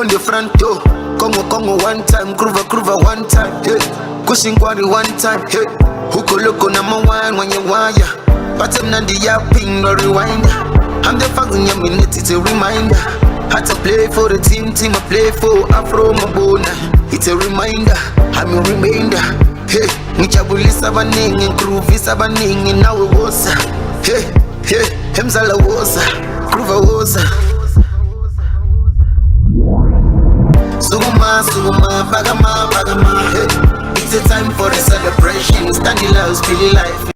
on the front door. Congo one time, Groover one time, hey. Kushing Kwari one time, hey. Huko loko number one when you wire. Pattern and the yapping, no rewinder. I'm the fact in your minute, it's a reminder. Had to play for the team I play for Afro Mabona. It's a reminder, I'm a remainder. Hey, Nichabuli Sabaning and Groovy Sabaning and now it was. Hey, Hemzala was, Groover was. Suma, bagama, hey. It's a time for a celebration. Standing loud, feeling life.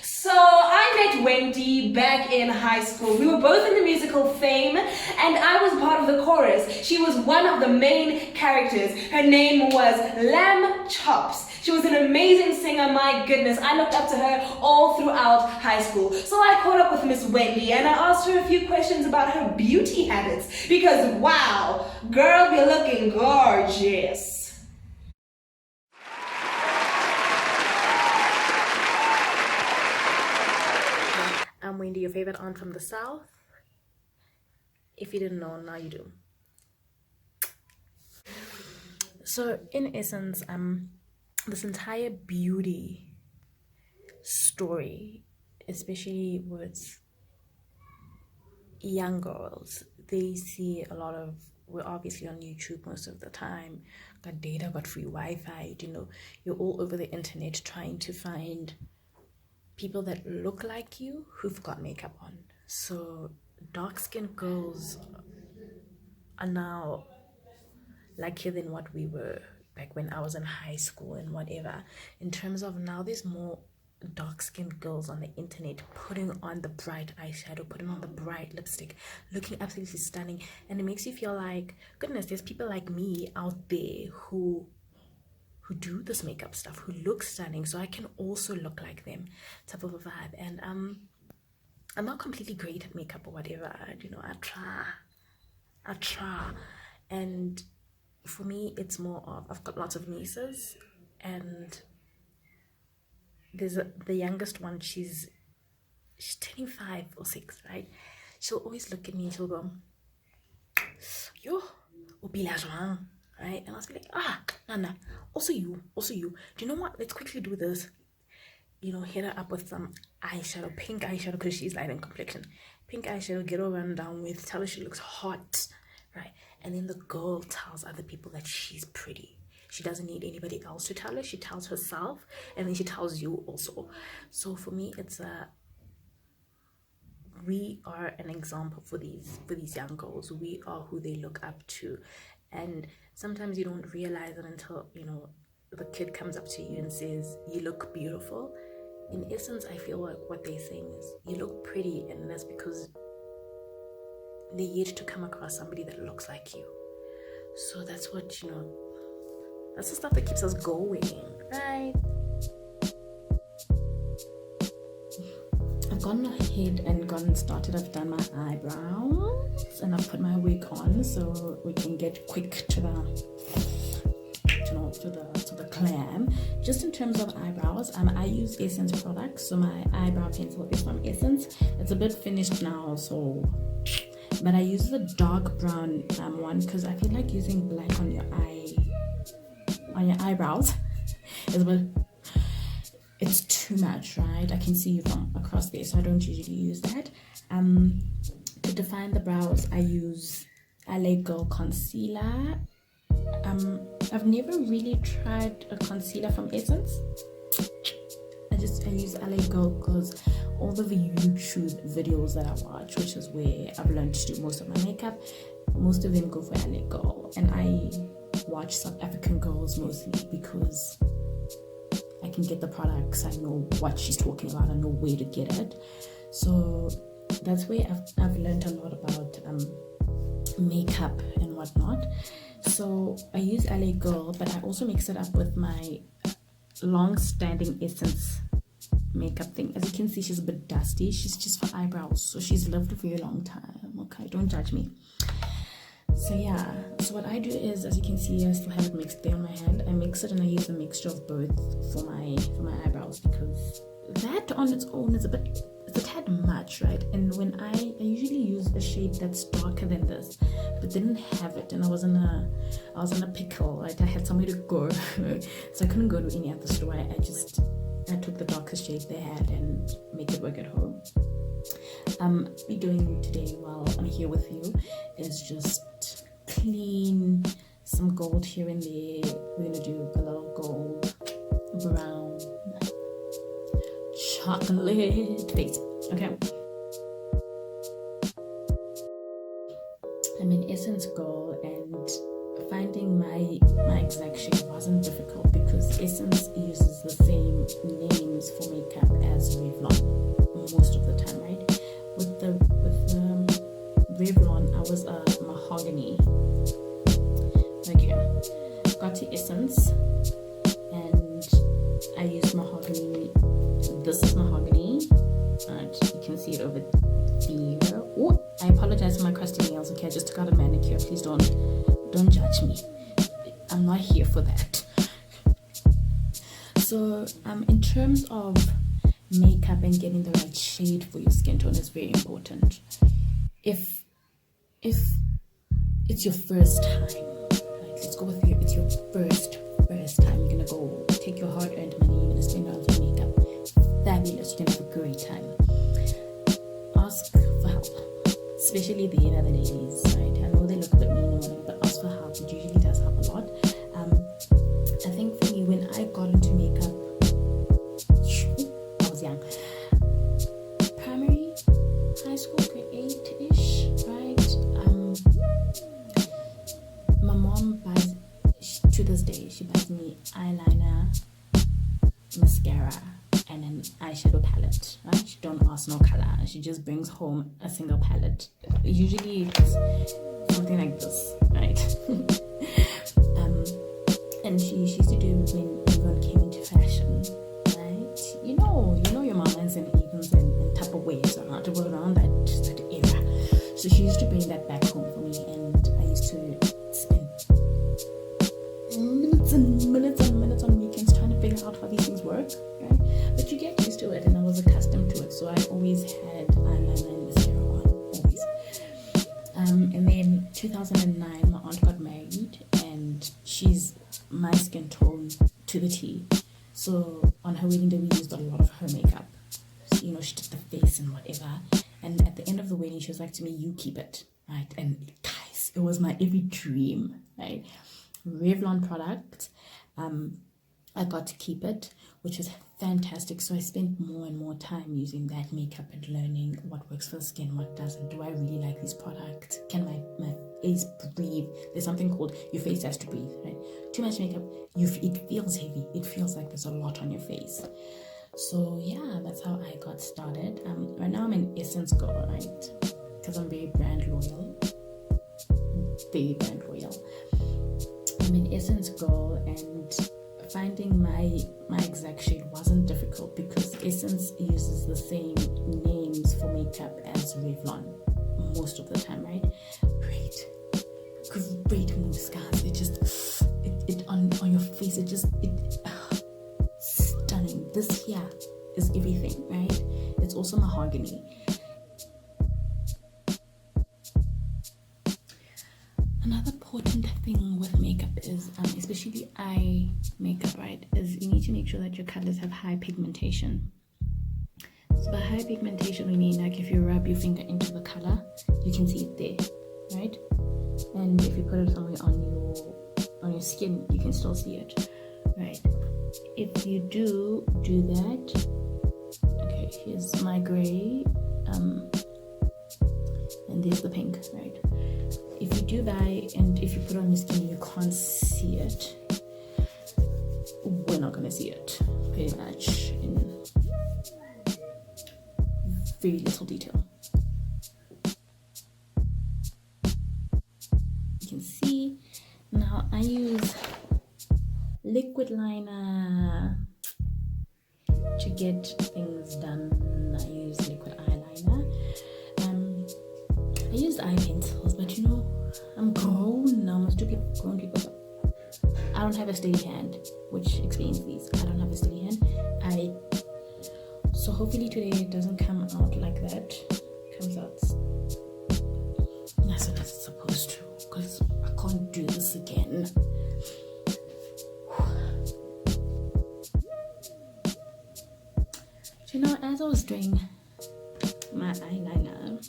So I met Wendy back in high school. We were both in the musical Fame, and I was part of the chorus. She was one of the main characters. Her name was Lamb Chops. She was an amazing singer, my goodness. I looked up to her all throughout high school. So I caught up with Miss Wendy and I asked her a few questions about her beauty habits because wow, girl, you're looking gorgeous. I'm Wendy, your favorite aunt from the South. If you didn't know, now you do. So in essence, this entire beauty story, especially with young girls, they see a lot of, we're obviously on YouTube most of the time, got data, got free Wi-Fi, you know, you're all over the internet trying to find people that look like you who've got makeup on. So dark-skinned girls are now luckier than what we were back when I was in high school and whatever, in terms of now there's more dark-skinned girls on the internet putting on the bright eyeshadow, putting on the bright lipstick, looking absolutely stunning, and it makes you feel like, goodness, there's people like me out there who do this makeup stuff, who look stunning, so I can also look like them, type of a vibe. And I'm not completely great at makeup or whatever, you know, I try, and for me it's more of, I've got lots of nieces, and there's the youngest one, she's turning 5 or 6, right? She'll always look at me and she'll go, yo, right? And I'll be like, Nana, also you, do you know what, let's quickly do this, you know, hit her up with some eyeshadow, pink eyeshadow, because she's light in complexion, pink eyeshadow, get her run down with, tell her she looks hot, right? And then the girl tells other people that she's pretty. She doesn't need anybody else to tell her. She tells herself, and then she tells you also. So for me, it's we are an example for these young girls. We are who they look up to, and sometimes you don't realize it until, you know, the kid comes up to you and says, you look beautiful. In essence, I feel like what they're saying is, you look pretty, and that's because they're yet to come across somebody that looks like you. So that's what, you know, that's the stuff that keeps us going, right? I've gone ahead and gotten started. I've done my eyebrows and I've put my wig on so we can get quick to the glam. Just in terms of eyebrows, I use Essence products. So my eyebrow pencil is from Essence. It's a bit finished now, so, but I use the dark brown one because I feel like using black on your eyebrows is a bit, it's too much, right? I can see you from across there, so I don't usually use that. To define the brows, I use LA Girl concealer. I've never really tried a concealer from Essence. I use LA Girl because all of the YouTube videos that I watch, which is where I've learned to do most of my makeup, most of them go for LA Girl, and I watch South African girls mostly because I can get the products, I know what she's talking about, I know where to get it. So that's where I've learned a lot about makeup and whatnot. So I use LA Girl, but I also mix it up with my long-standing Essence makeup thing. As you can see, she's a bit dusty. She's just for eyebrows, so she's lived a very long time. Okay, don't judge me. So yeah, so what I do is, as you can see, I still have it mixed there on my hand. I mix it and I use a mixture of both for my eyebrows, because that on its own is a bit a tad much, right? And when I usually use a shade that's darker than this, but didn't have it, and I was in a pickle, right? I had somewhere to go, so I couldn't go to any other store. I took the darkest shade they had and make it work at home. Be doing today while I'm here with you is just clean some gold here and there. We're gonna do a little gold, brown, chocolate face. Okay. I'm in Essence Gold, and finding my exact shade wasn't difficult because Essence uses the same names for makeup as Revlon most of the time, right? With the Revlon, I was a mahogany. Okay, got to Essence, and I used mahogany. This is mahogany. You can see it over there. Oh, I apologize for my crusty nails. Okay, I just took out a manicure. Please don't judge me. I'm not here for that. So, in terms of makeup and getting the right shade for your skin tone is very important. If it's your first time, right, let's go with it's your first time, you're gonna go take your hard-earned money, you're gonna spend it on some makeup. Fabulous, you're gonna have a great time. Ask for help, especially the other ladies, right? I know they look a bit mean or whatever, but ask for help. It usually does help a lot. I think for me, when I got into makeup, I was young, primary, high school, grade 8-ish, right? My mom buys, to this day, she buys me eyeliner, mascara, and an eyeshadow palette, right? She don't ask no color. She just brings home a single palette. Usually it's something like this, right? And she used to do when everyone came into fashion, right? You know your mamas and Evans and Tupperwares are not around that era. So she used to bring that back home for me, and I used to spend minutes and minutes on weekends trying to figure out how these things work, right? But you get used to it, and I was accustomed to it, so I always had eyeliner and mascara on, always. And then 2009, my aunt got married, and she's my skin tone to the T. So on her wedding day, we used a lot of her makeup. So, she did the face and whatever. And at the end of the wedding, she was like to me, "You keep it," right? And guys, it was my every dream, right? Revlon product. I got to keep it, which was fantastic. So I spent more and more time using that makeup and learning what works for the skin, what doesn't. Do I really like these products? Can my face breathe? There's something called your face has to breathe, right? Too much makeup, it feels heavy. It feels like there's a lot on your face. So yeah, that's how I got started. Right now I'm in Essence Girl, right? Because I'm very brand loyal. Very brand loyal. I'm in Essence Girl, and finding my exact shade wasn't difficult because Essence uses the same names for makeup as Revlon most of the time, right? Great moves, guys. It on your face, stunning. This here is everything, right? It's also mahogany. Another important thing with makeup is, especially eye makeup, right, is you need to make sure that your colors have high pigmentation. So by high pigmentation, we mean like if you rub your finger into the color, you can see it there, right? And if you put it somewhere on your skin, you can still see it, right? If you do that, okay, here's my gray, and there's the pink, right? If you do that, and if you put it on your skin, you can't see it. We're not gonna see it, pretty much, in very little detail. You can see. Now I use liquid liner to get things done. I use liquid eyeliner. I used eye pencils, but I'm grown now. I'm stupid grown people. I don't have a steady hand, which explains these. I don't have a steady hand. I So hopefully today it doesn't come out like that. It comes out as soon as it's supposed to, because I can't do this again. You know, as I was doing my eyeliner,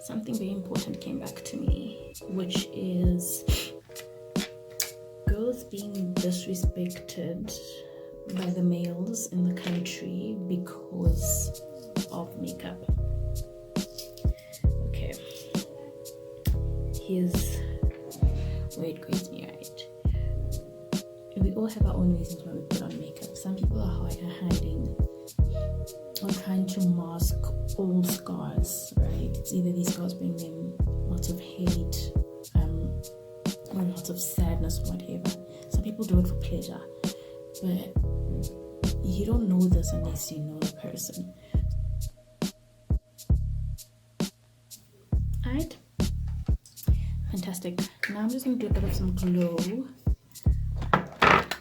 something very important came back to me, which is girls being disrespected by the males in the country because of makeup. Okay, here's where it grades me, right? We all have our own reasons why we put on makeup. Some people are hiding or trying to mask old scars, right? It's either these scars bring them lots of hate, or lots of sadness, or whatever. Some people do it for pleasure, but you don't know this unless you know the person. Alright, fantastic. Now I'm just going to do a bit of some glow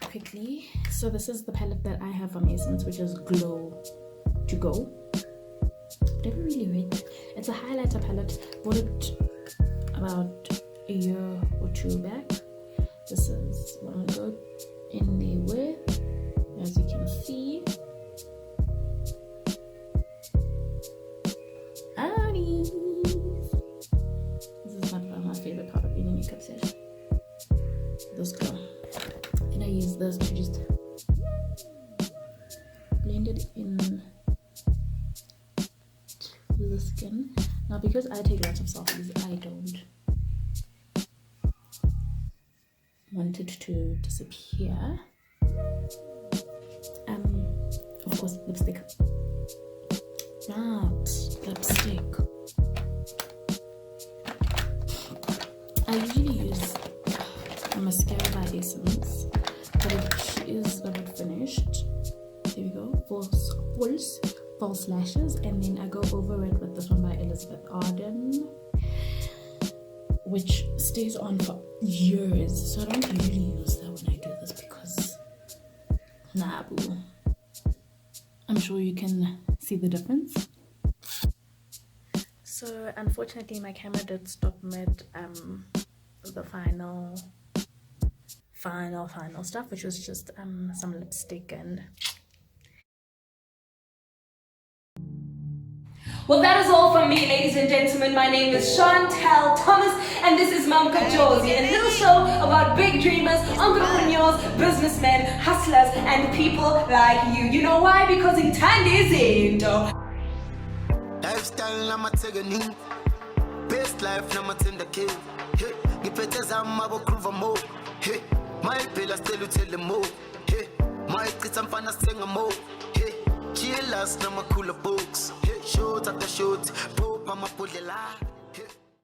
quickly. So this is the palette that I have from Essence, which is Glow to Go. Never really read. It's a highlighter palette. Bought it about a year or two back. This is what I'm going to go in there with, as you can see. This is my favorite part of being a makeup set. This glow. And I use this to just blend it in to the skin. Now, because I take lots of selfies, I don't want it to disappear. Of course, lipstick. Right, lipstick. I usually use a mascara by Essence, but it is a bit finished. There we go. False lashes, and then I go over it with this one by Elizabeth Arden, which stays on for years. So I don't usually use that when I do this because, nah, boo. I'm sure you can see the difference. So unfortunately, my camera did stop mid the final stuff, which was just some lipstick and. Well, that is all from me, ladies and gentlemen. My name is Chantel Thomas, and this is Mamgojozi, a little show about big dreamers, entrepreneurs, businessmen, hustlers, and people like you. You know why? Because in Tandizindo. Lifestyle na mategani, best life na matenda kid. Hey, ngipeteza mabokruva mo. Hey, my pillars tell you tell them more. Hey, my kids I'm fana sing mo. Hey, chillers na makula books. Hey, shoot after shoot, pop I'ma pull the line.